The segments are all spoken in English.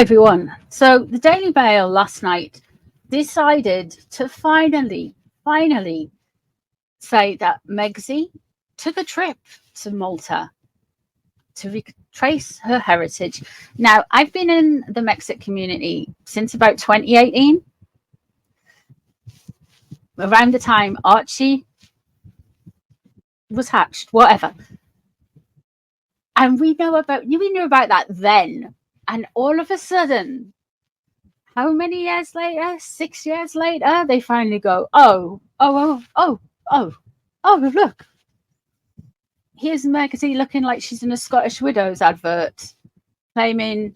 everyone. So the Daily Mail last night decided to finally say that Megsy took a trip to Malta to retrace her heritage. Now, I've been in the Mexican community since about 2018, around the time Archie was hatched, whatever. And we knew about that then. And all of a sudden, how many years later? 6 years later, they finally go, oh, look. Here's Megsy looking like she's in a Scottish Widows advert, claiming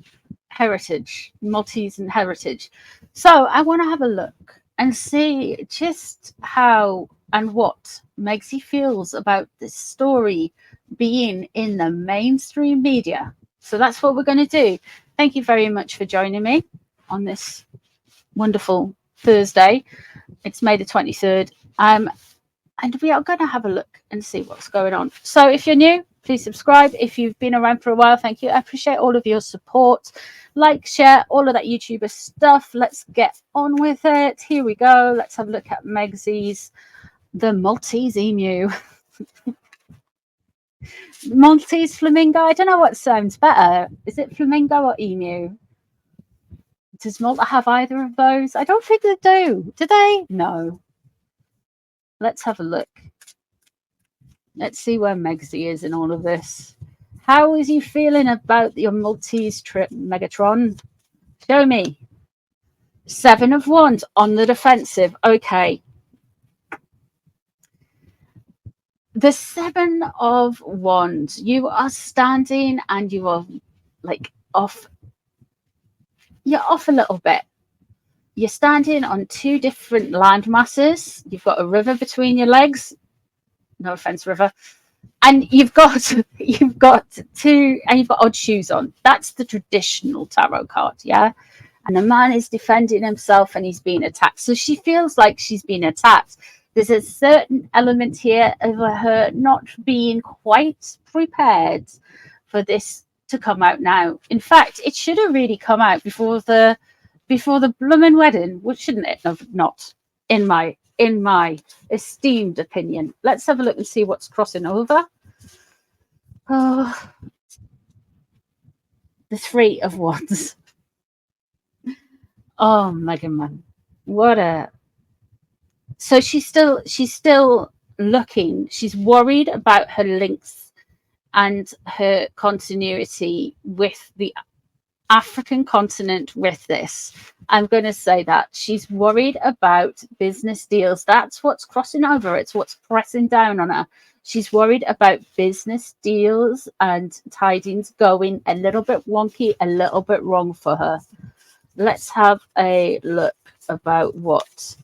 heritage, Maltese and heritage. So I want to have a look and see just how and what Megsy feels about this story being in the mainstream media. So that's what we're going to do. Thank you very much for joining me on this wonderful Thursday. It's May the 23rd. And we are going to have a look and see what's going on. So if you're new, please subscribe. If you've been around for a while, thank you. I appreciate all of your support. Like, share, all of that YouTuber stuff. Let's get on with it. Here we go. Let's have a look at Megsy's The Maltese Emu. Maltese Flamingo. I don't know what sounds better. Is it flamingo or emu? Does Malta have either of those? I don't think they do. Do they? No. Let's have a look. Let's see where Megsy is in all of this. How is you feeling about your Maltese trip, Megatron? Show me. 7 of Wands on the defensive. Okay. The 7 of Wands. You are standing and you are like off. You're off a little bit. You're standing on 2 different land masses. You've got a river between your legs. No offense, river. And you've got 2, and you've got odd shoes on. That's the traditional tarot card, yeah? And the man is defending himself and he's being attacked. So she feels like she's been attacked. There's a certain element here of her not being quite prepared for this to come out now. In fact, it should have really come out before the blooming wedding, which shouldn't it have not, in my esteemed opinion. Let's have a look and see what's crossing over. Oh, the 3 of Wands. Oh, Megan, man, what a. So she's still looking. She's worried about her links and her continuity with the African continent with this. I'm going to say that she's worried about business deals. That's what's crossing over. It's what's pressing down on her. She's worried about business deals and tidings going a little bit wonky, a little bit wrong for her. Let's have a look about what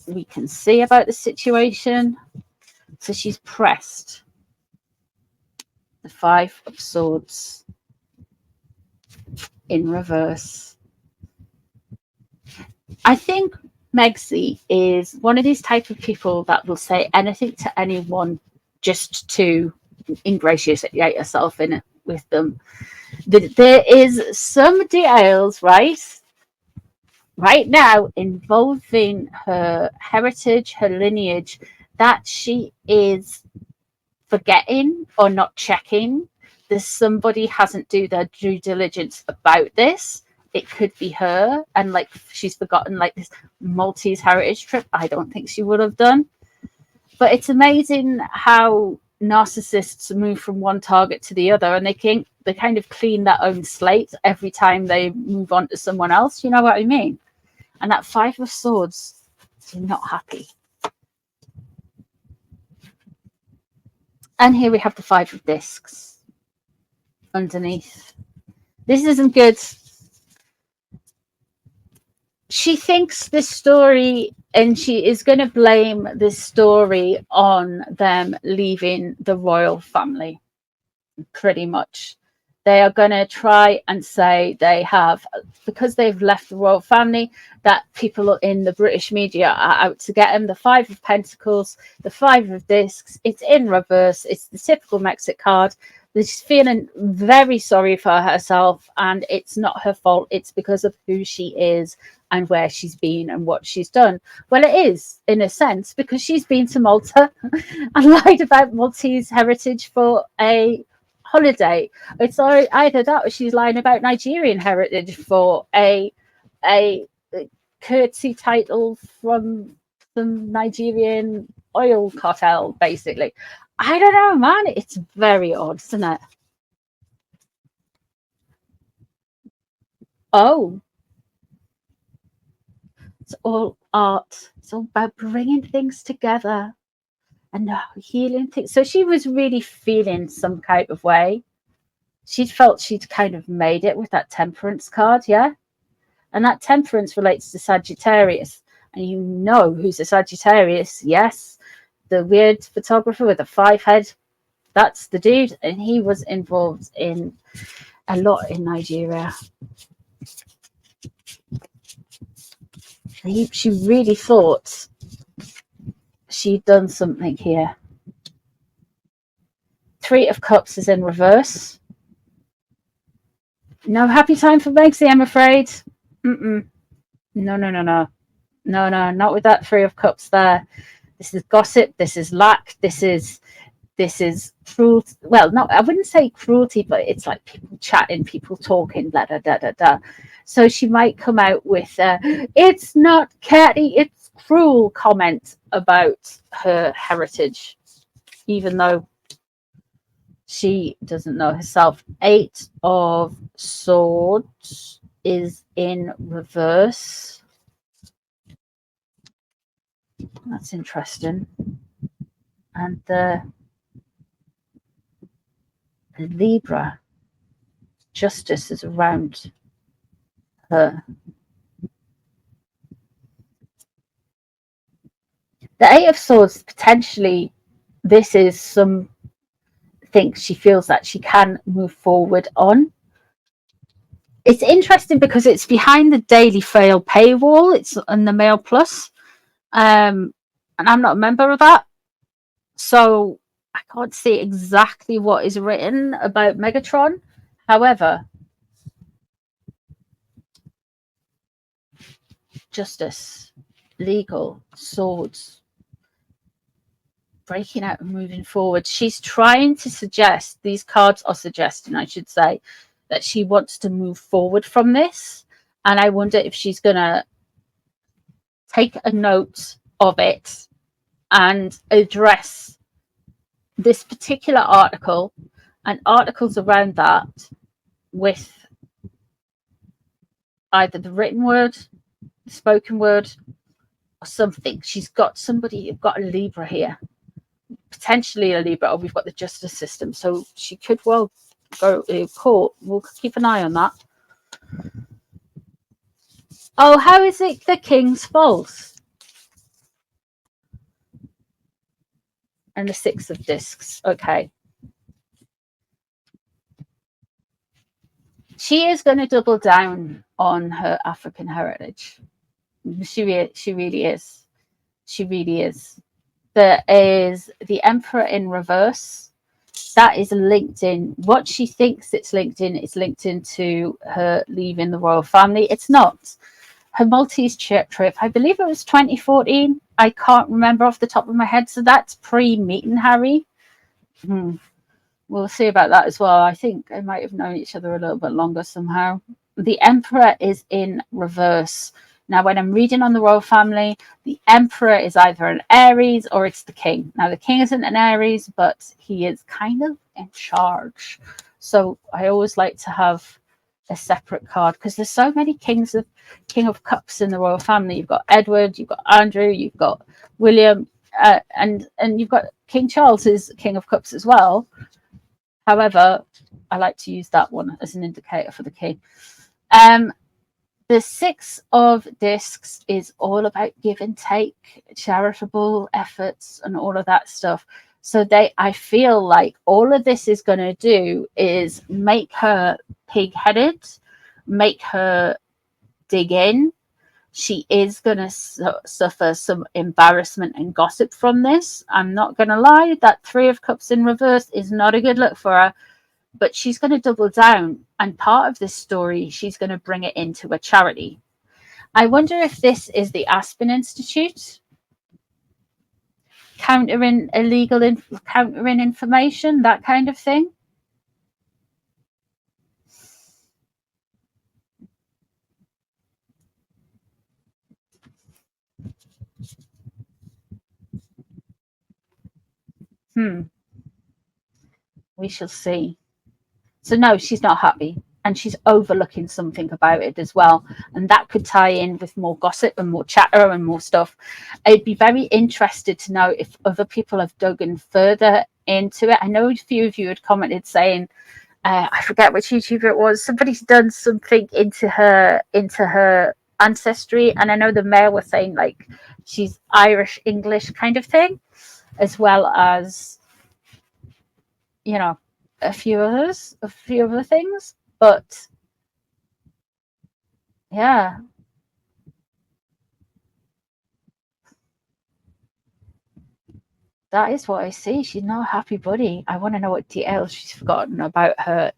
we can see about the situation. So she's pressed. The 5 of Swords in reverse. I think Megsy is one of these type of people that will say anything to anyone just to ingratiate yourself in it with them. There is some details right now involving her heritage, her lineage, that she is forgetting or not checking. There's somebody hasn't do their due diligence about this. It could be her, and like she's forgotten like this Maltese heritage trip. I don't think she would have done. But it's amazing how narcissists move from one target to the other, and they kind of clean their own slate every time they move on to someone else. You know what I mean? And that 5 of Swords is not happy. And here we have the 5 of Discs underneath. This isn't good. She thinks this story, and she is going to blame this story on them leaving the royal family, pretty much. They are going to try and say they have, because they've left the royal family, that people in the British media are out to get them. The 5 of Pentacles, the 5 of Discs, it's in reverse. It's the typical Mexic card. She's feeling very sorry for herself, and it's not her fault. It's because of who she is and where she's been and what she's done. Well, it is in a sense, because she's been to Malta and lied about Maltese heritage for a holiday. It's either that or she's lying about Nigerian heritage for a curtsy title from some Nigerian oil cartel, basically. I don't know, man. It's very odd, isn't it? Oh, it's all art. It's all about bringing things together and healing things. So she was really feeling some kind of way. She felt she'd kind of made it with that temperance card, yeah? And that temperance relates to Sagittarius. And you know who's a Sagittarius, yes? The weird photographer with the 5 head. That's the dude. And he was involved in a lot in Nigeria. She really thought she'd done something here. 3 of Cups is in reverse. No happy time for Megsy, I'm afraid. No, not with that 3 of Cups there. This is gossip. This is lack. This is cruelty. Well, not, I wouldn't say cruelty, but it's like people chatting, people talking, da da da da da. So she might come out with it's not catty, it's cruel comment about her heritage, even though she doesn't know herself. 8 of Swords is in reverse. That's interesting. And the Libra, Justice, is around her. The 8 of Swords, potentially, this is something she feels that she can move forward on. It's interesting because it's behind the Daily Fail paywall. It's on the Mail Plus. And I'm not a member of that. So I can't see exactly what is written about Megatron. However, Justice, Legal, Swords, breaking out and moving forward. She's trying to suggest, these cards are suggesting, I should say, that she wants to move forward from this. And I wonder if she's going to take a note of it and address this particular article and articles around that with either the written word, the spoken word, or something. She's got somebody, you've got a Libra here, potentially a Libra, or we've got the justice system. So she could well go to court. We'll keep an eye on that. Oh, how is it the King's false? And the 6 of Discs. Okay. She is going to double down on her African heritage. She really is. She really is. There is the Emperor in reverse. That is linked in. What she thinks it's linked in is linked into her leaving the royal family. It's not. Her Maltese trip, I believe it was 2014. I can't remember off the top of my head. So that's pre-meeting Harry. We'll see about that as well. I think they might have known each other a little bit longer somehow. The Emperor is in reverse. Now, when I'm reading on the royal family, the Emperor is either an Aries or it's the King. Now, the King isn't an Aries, but he is kind of in charge. So I always like to have a separate card because there's so many King of Cups in the royal family. You've got Edward, you've got Andrew, you've got William, and you've got King Charles is King of Cups as well. However, I like to use that one as an indicator for the King. The 6 of Discs is all about give and take, charitable efforts, and all of that stuff. So I feel like all of this is going to do is make her pig-headed, make her dig in. She is going to suffer some embarrassment and gossip from this. I'm not going to lie. That 3 of Cups in reverse is not a good look for her. but she's going to double down, and part of this story, she's going to bring it into a charity. I wonder if this is the Aspen Institute countering illegal countering information, that kind of thing. We shall see. So no, she's not happy, and she's overlooking something about it as well, and that could tie in with more gossip and more chatter and more stuff. I'd be very interested to know if other people have dug in further into it. I know a few of you had commented saying, I forget which YouTuber it was, somebody's done something into her ancestry, and I know the male was saying like she's Irish English kind of thing, as well as, you know, a few other things. But yeah, that is what I see. She's not a happy buddy. I want to know what details she's forgotten about her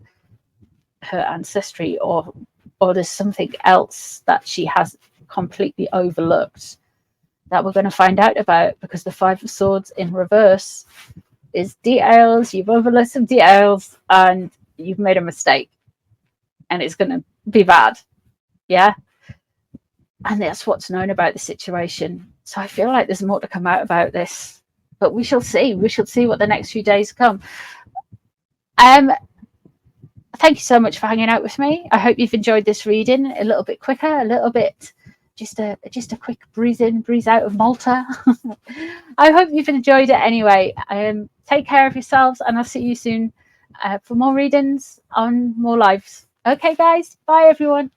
ancestry, or there's something else that she has completely overlooked that we're going to find out about, because the Five of Swords in reverse is details. You've overlooked some details and you've made a mistake, and it's going to be bad. Yeah. And that's what's known about the situation. So I feel like there's more to come out about this, but we shall see. We shall see what the next few days come. Thank you so much for hanging out with me. I hope you've enjoyed this reading. A little bit quicker, a little bit just a quick breeze in, breeze out of Malta. I hope you've enjoyed it anyway. Take care of yourselves, and I'll see you soon for more readings on more lives. Okay, guys. Bye, everyone.